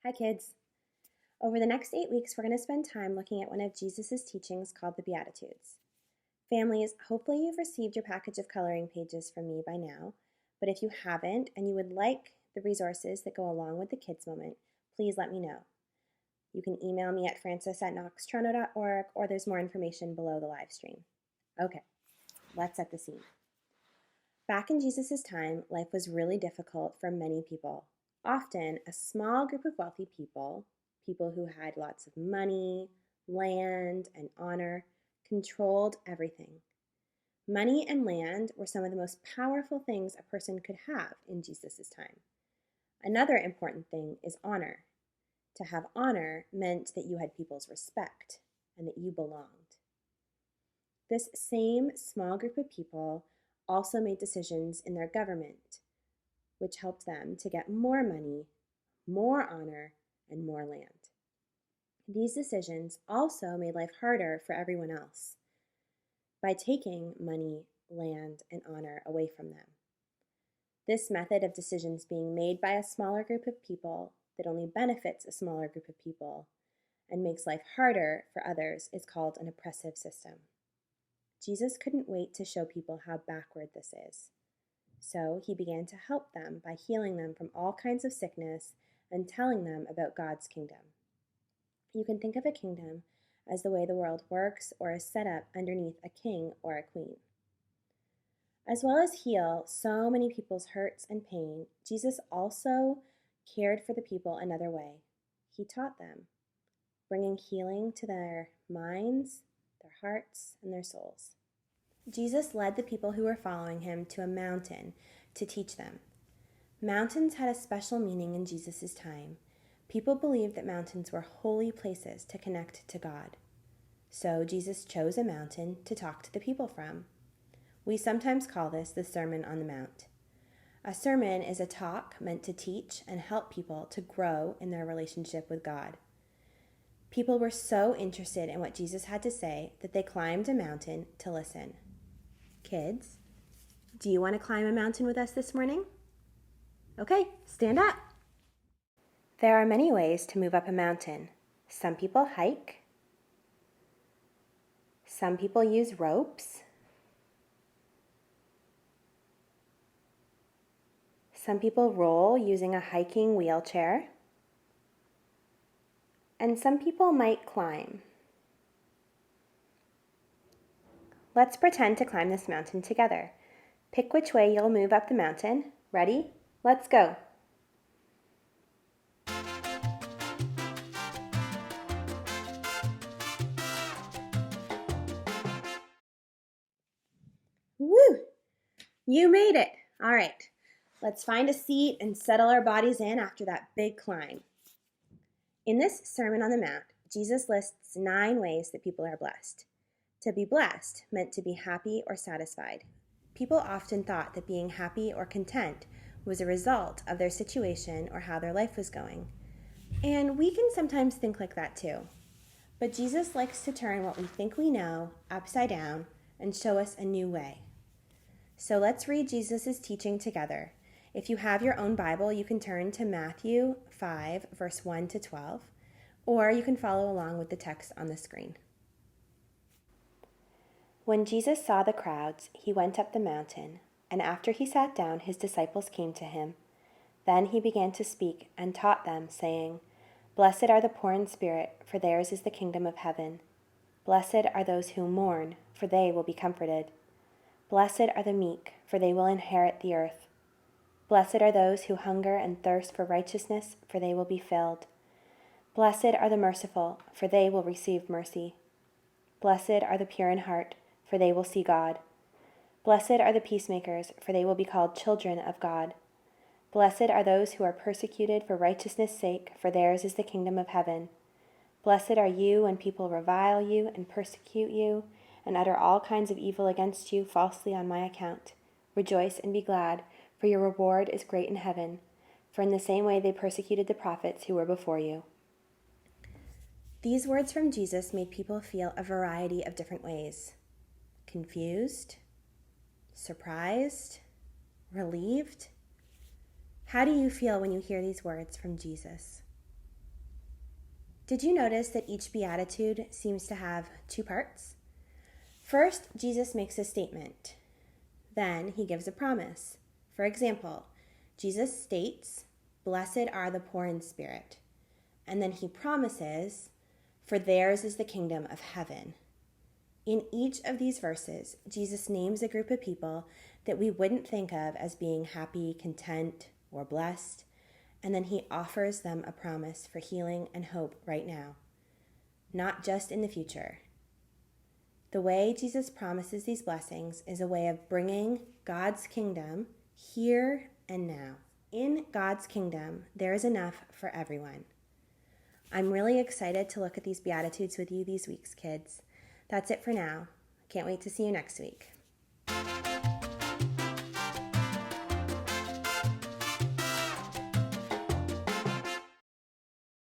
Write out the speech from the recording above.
Hi, kids. Over the next 8 weeks, we're going to spend time looking at one of Jesus' teachings called the Beatitudes. Families, hopefully you've received your package of coloring pages from me by now, but if you haven't and you would like the resources that go along with the Kids Moment, please let me know. You can email me at francis@knoxtoronto.org, or there's more information below the live stream. Okay, let's set the scene. Back in Jesus' time, life was really difficult for many people. Often, a small group of wealthy people who had lots of money, land, and honor, controlled everything. Money and land were some of the most powerful things a person could have in Jesus' time. Another important thing is honor. To have honor meant that you had people's respect and that you belonged. This same small group of people also made decisions in their government, which helped them to get more money, more honor, and more land. These decisions also made life harder for everyone else by taking money, land, and honor away from them. This method of decisions being made by a smaller group of people that only benefits a smaller group of people and makes life harder for others is called an oppressive system. Jesus couldn't wait to show people how backward this is. So he began to help them by healing them from all kinds of sickness and telling them about God's kingdom. You can think of a kingdom as the way the world works or is set up underneath a king or a queen. As well as heal so many people's hurts and pain, Jesus also cared for the people another way. He taught them, bringing healing to their minds, their hearts, and their souls. Jesus led the people who were following him to a mountain to teach them. Mountains had a special meaning in Jesus' time. People believed that mountains were holy places to connect to God. So Jesus chose a mountain to talk to the people from. We sometimes call this the Sermon on the Mount. A sermon is a talk meant to teach and help people to grow in their relationship with God. People were so interested in what Jesus had to say that they climbed a mountain to listen. Kids, do you want to climb a mountain with us this morning? Okay, stand up. There are many ways to move up a mountain. Some people hike. Some people use ropes. Some people roll using a hiking wheelchair. And some people might climb. Let's pretend to climb this mountain together. Pick which way you'll move up the mountain. Ready? Let's go. Woo! You made it. All right. Let's find a seat and settle our bodies in after that big climb. In this Sermon on the Mount, Jesus lists 9 ways that people are blessed. To be blessed meant to be happy or satisfied. People often thought that being happy or content was a result of their situation or how their life was going. And we can sometimes think like that too. But Jesus likes to turn what we think we know upside down and show us a new way. So let's read Jesus' teaching together. If you have your own Bible, you can turn to Matthew 5, verse 1 to 12, or you can follow along with the text on the screen. When Jesus saw the crowds, he went up the mountain, and after he sat down, his disciples came to him. Then he began to speak and taught them, saying, "Blessed are the poor in spirit, for theirs is the kingdom of heaven. Blessed are those who mourn, for they will be comforted. Blessed are the meek, for they will inherit the earth. Blessed are those who hunger and thirst for righteousness, for they will be filled. Blessed are the merciful, for they will receive mercy. Blessed are the pure in heart, for they will see God. Blessed are the peacemakers, for they will be called children of God. Blessed are those who are persecuted for righteousness' sake, for theirs is the kingdom of heaven. Blessed are you when people revile you and persecute you and utter all kinds of evil against you falsely on my account. Rejoice and be glad, for your reward is great in heaven, for in the same way they persecuted the prophets who were before you." These words from Jesus made people feel a variety of different ways. Confused, surprised, relieved. How do you feel when you hear these words from Jesus? Did you notice that each beatitude seems to have two parts? First, Jesus makes a statement. Then he gives a promise. For example, Jesus states, "Blessed are the poor in spirit." And then he promises, "For theirs is the kingdom of heaven." In each of these verses, Jesus names a group of people that we wouldn't think of as being happy, content, or blessed, and then he offers them a promise for healing and hope right now, not just in the future. The way Jesus promises these blessings is a way of bringing God's kingdom here and now. In God's kingdom, there is enough for everyone. I'm really excited to look at these Beatitudes with you these weeks, kids. That's it for now. Can't wait to see you next week.